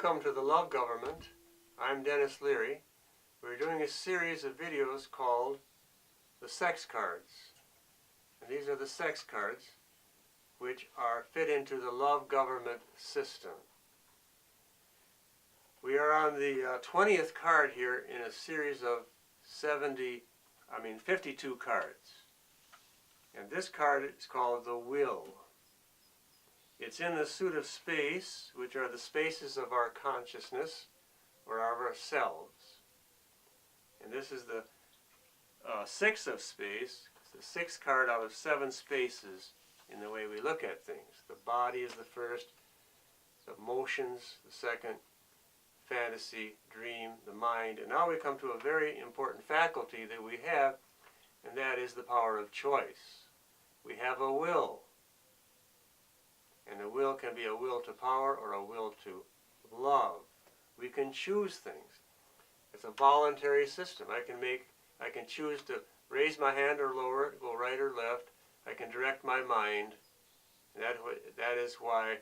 Welcome to the Love Government. I'm Dennis Leary. We're doing a series of videos called the sex cards. And these are the sex cards which are fit into the love government system. We are on the 20th card here in a series of 52 cards. And this card is called the Will. It's in the suit of space, which are the spaces of our consciousness or of ourselves. And this is the six of space. It's the sixth card out of 7 spaces in the way we look at things. The body is the first, the emotions the second, fantasy, dream, the mind. And now we come to a very important faculty that we have, and that is the power of choice. We have a will. And a will can be a will to power or a will to love. We can choose things. It's a voluntary system. I can choose to raise my hand or lower it, go right or left. I can direct my mind. And that is why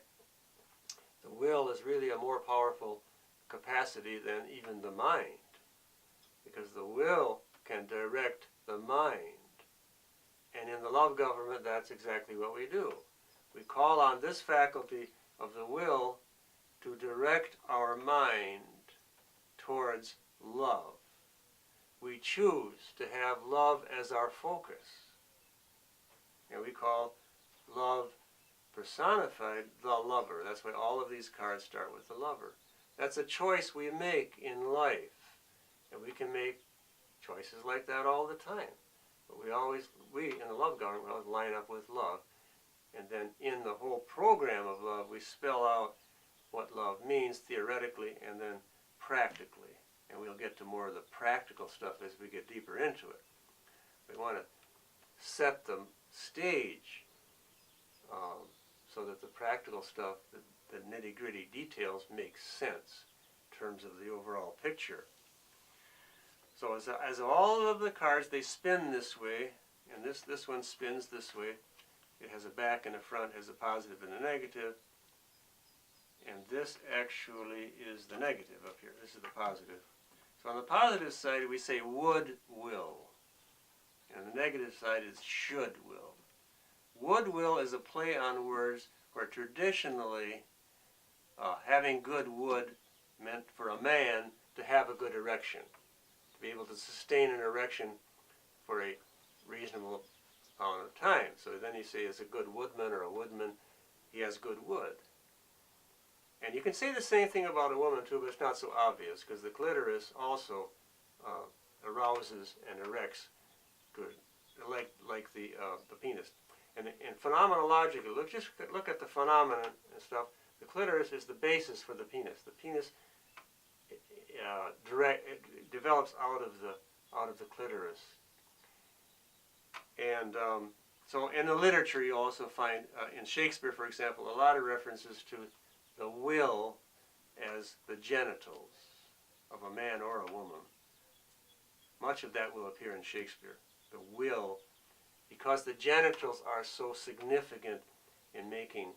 the will is really a more powerful capacity than even the mind. Because the will can direct the mind. And in the love government, that's exactly what we do. We call on this faculty of the will to direct our mind towards love. We choose to have love as our focus. And we call love personified the lover. That's why all of these cards start with the lover. That's a choice we make in life. And we can make choices like that all the time. But we in the love government, always line up with love. And then in the whole program of love, we spell out what love means theoretically and then practically. And we'll get to more of the practical stuff as we get deeper into it. We want to set the stage so that the practical stuff, the nitty-gritty details, make sense in terms of the overall picture. So as all of the cards, they spin this way, and this one spins this way. It has a back and a front, has a positive and a negative. And this actually is the negative up here. This is the positive. So on the positive side, we say would, will. And the negative side is should, will. Would, will is a play on words where traditionally having good would meant for a man to have a good erection. To be able to sustain an erection for a reasonable amount of time. So then you say is a good woodman or a woodman, he has good wood. And you can say the same thing about a woman too, but it's not so obvious because the clitoris also arouses and erects good, like the penis. And phenomenologically, just look at the phenomenon and stuff. The clitoris is the basis for the penis. The penis it develops out of the clitoris. And so in the literature you also find, in Shakespeare for example, a lot of references to the will as the genitals of a man or a woman. Much of that will appear in Shakespeare. The will, because the genitals are so significant in making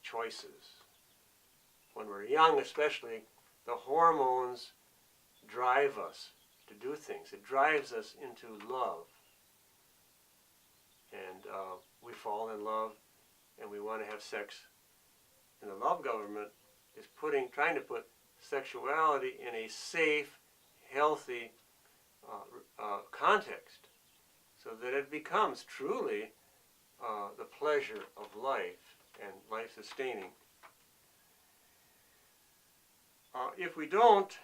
choices. When we're young especially, the hormones drive us to do things. It drives us into love. And we fall in love and we want to have sex. And the love government is trying to put sexuality in a safe, healthy context so that it becomes truly the pleasure of life and life-sustaining. If we don't,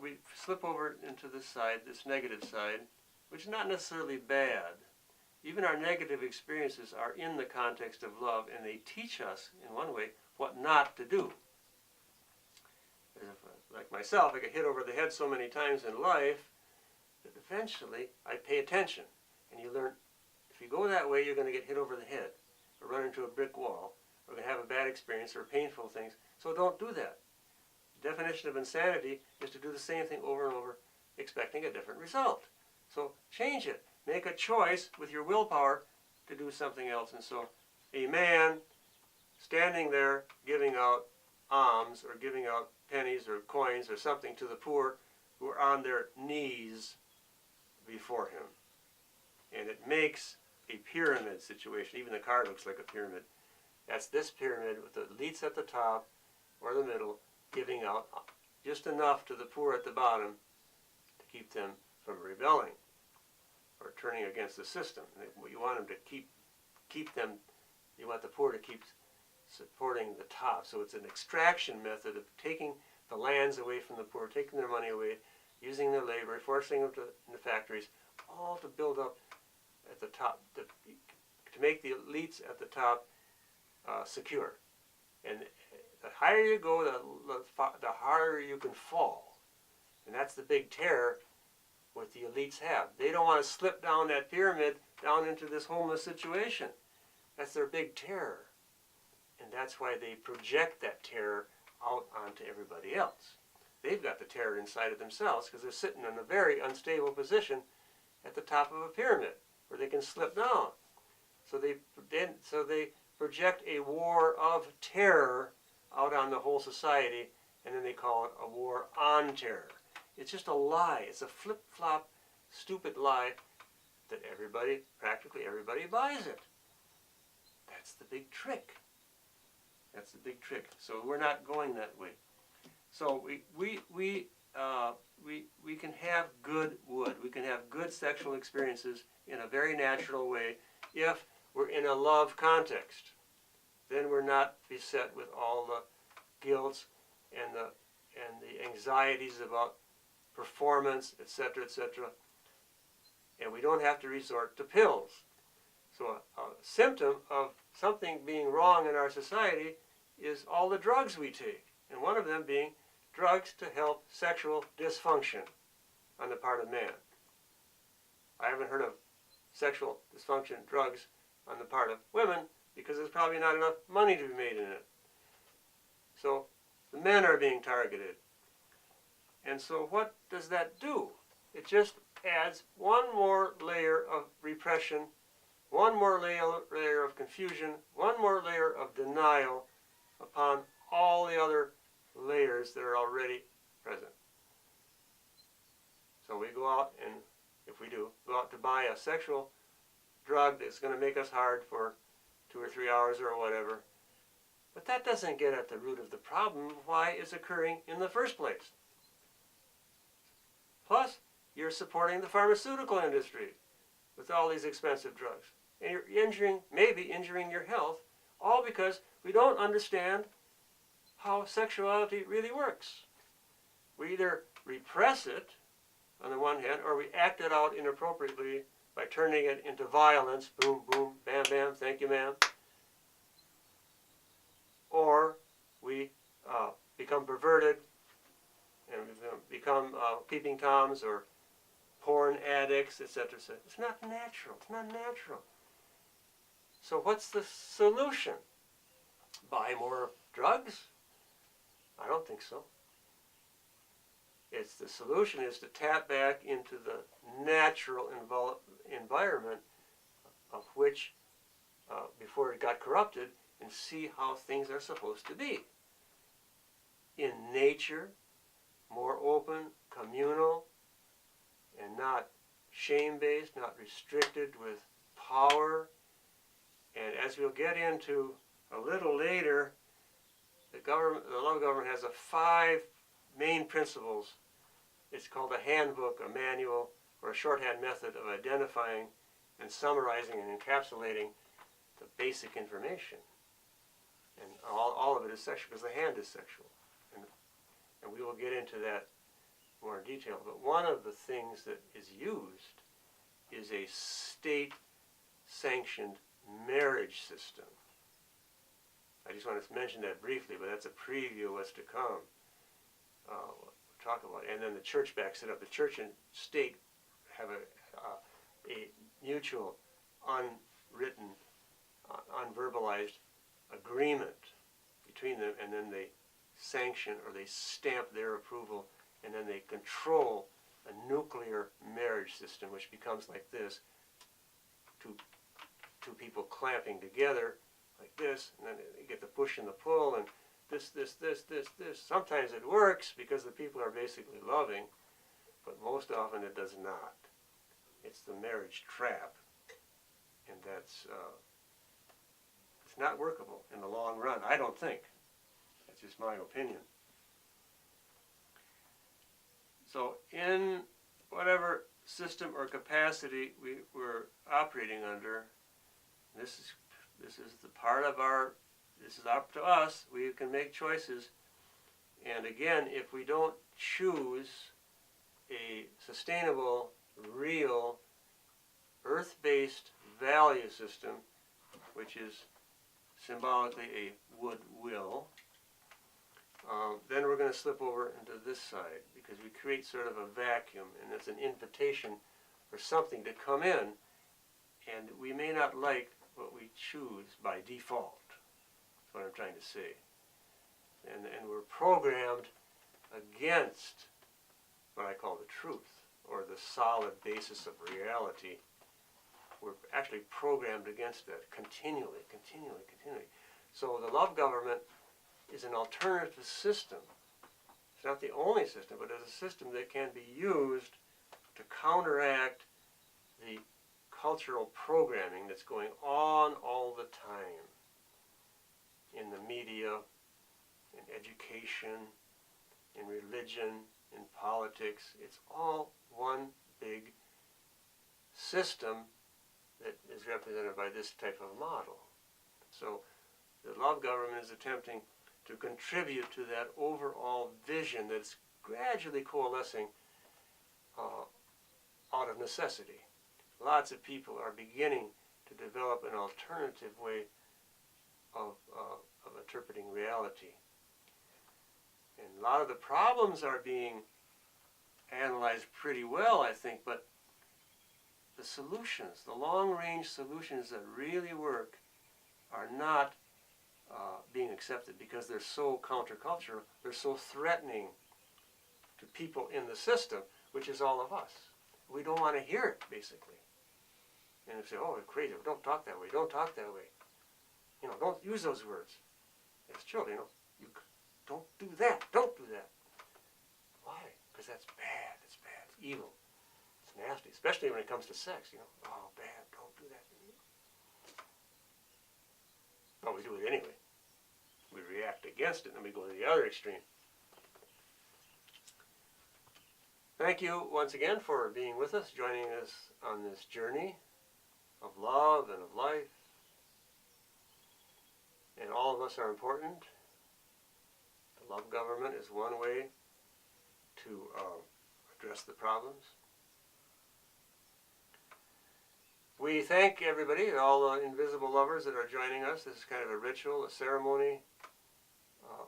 we slip over into this side, this negative side, which is not necessarily bad. Even our negative experiences are in the context of love, and they teach us, in one way, what not to do. Like myself, I get hit over the head so many times in life that eventually I pay attention. And you learn, if you go that way, you're going to get hit over the head, or run into a brick wall, or going to have a bad experience, or painful things. So don't do that. The definition of insanity is to do the same thing over and over, expecting a different result. So change it. Make a choice with your willpower to do something else. And so a man standing there giving out alms or giving out pennies or coins or something to the poor who are on their knees before him. And it makes a pyramid situation. Even the card looks like a pyramid. That's this pyramid with the elites at the top or the middle giving out just enough to the poor at the bottom to keep them from rebelling or turning against the system. You want them to keep them, you want the poor to keep supporting the top. So it's an extraction method of taking the lands away from the poor, taking their money away, using their labor, forcing them in the factories, all to build up at the top, to make the elites at the top secure. And the higher you go, the harder you can fall. And that's the big terror what the elites have. They don't want to slip down that pyramid down into this homeless situation. That's their big terror. And that's why they project that terror out onto everybody else. They've got the terror inside of themselves because they're sitting in a very unstable position at the top of a pyramid where they can slip down. So they project a war of terror out on the whole society, and then they call it a war on terror. It's just a lie. It's a flip-flop, stupid lie that practically everybody buys it. That's the big trick. That's the big trick. So we're not going that way. So we can have good wood. We can have good sexual experiences in a very natural way if we're in a love context. Then we're not beset with all the guilt and the anxieties about performance, etc., etc. And we don't have to resort to pills. So a symptom of something being wrong in our society is all the drugs we take, and one of them being drugs to help sexual dysfunction on the part of man. I haven't heard of sexual dysfunction drugs on the part of women because there's probably not enough money to be made in it. So the men are being targeted. And so what does that do? It just adds one more layer of repression, one more layer of confusion, one more layer of denial upon all the other layers that are already present. So we go out, and if we do, go out to buy a sexual drug that's going to make us hard for 2 or 3 hours or whatever. But that doesn't get at the root of the problem, why it's occurring in the first place. Plus, you're supporting the pharmaceutical industry with all these expensive drugs. And you're maybe injuring your health, all because we don't understand how sexuality really works. We either repress it, on the one hand, or we act it out inappropriately by turning it into violence, boom, boom, bam, bam, thank you, ma'am. Or we become perverted and become peeping toms or porn addicts, etc., etc. It's not natural. It's not natural. So what's the solution? Buy more drugs? I don't think so. The solution is to tap back into the natural environment of which, before it got corrupted, and see how things are supposed to be. In nature, more open, communal, and not shame-based, not restricted with power. And as we'll get into a little later, the love government has 5 main principles. It's called a handbook, a manual, or a shorthand method of identifying and summarizing and encapsulating the basic information. And all of it is sexual, because the hand is sexual. And we will get into that more in detail. But one of the things that is used is a state-sanctioned marriage system. I just want to mention that briefly, but that's a preview of what's to come. We'll talk about it. And then the church backs it up. The church and state have a mutual, unwritten, unverbalized agreement between them, and then they sanction or they stamp their approval, and then they control a nuclear marriage system, which becomes like this: two people clamping together like this, and then you get the push and the pull, and this. Sometimes it works because the people are basically loving, but most often it does not. It's the marriage trap, and it's not workable in the long run, I don't think. That's just my opinion. So in whatever system or capacity we're operating under, this is the part of our, this is up to us. We can make choices. And again, if we don't choose a sustainable, real, earth-based value system, which is symbolically a wood will, then we're going to slip over into this side, because we create sort of a vacuum, and it's an invitation for something to come in, and we may not like what we choose by default. That's what I'm trying to say. And we're programmed against what I call the truth, or the solid basis of reality. We're actually programmed against that continually. So the love government is an alternative system. It's not the only system, but it's a system that can be used to counteract the cultural programming that's going on all the time in the media, in education, in religion, in politics. It's all one big system that is represented by this type of model. So the love government is attempting to contribute to that overall vision that's gradually coalescing out of necessity. Lots of people are beginning to develop an alternative way of interpreting reality. And a lot of the problems are being analyzed pretty well, I think, but the solutions, the long-range solutions that really work, are not being accepted because they're so countercultural, they're so threatening to people in the system, which is all of us. We don't want to hear it, basically. And they say, oh, you're crazy, don't talk that way, don't talk that way. You know, don't use those words. As children, you don't do that, don't do that. Why? Because that's bad, it's evil, it's nasty, especially when it comes to sex, oh, bad, don't do that. But we do it anyway. We react against it, and we go to the other extreme. Thank you once again for being with us, joining us on this journey of love and of life. And all of us are important. The love government is one way to address the problems. We thank everybody, all the invisible lovers that are joining us. This is kind of a ritual, a ceremony,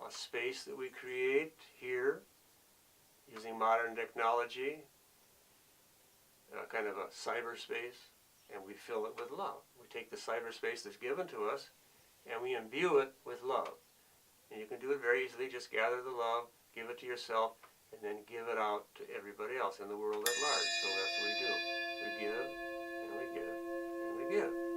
a space that we create here using modern technology, kind of a cyberspace, and we fill it with love. We take the cyberspace that's given to us and we imbue it with love. And you can do it very easily. Just gather the love, give it to yourself, and then give it out to everybody else in the world at large. So that's what we do. We give, and we give, and we give.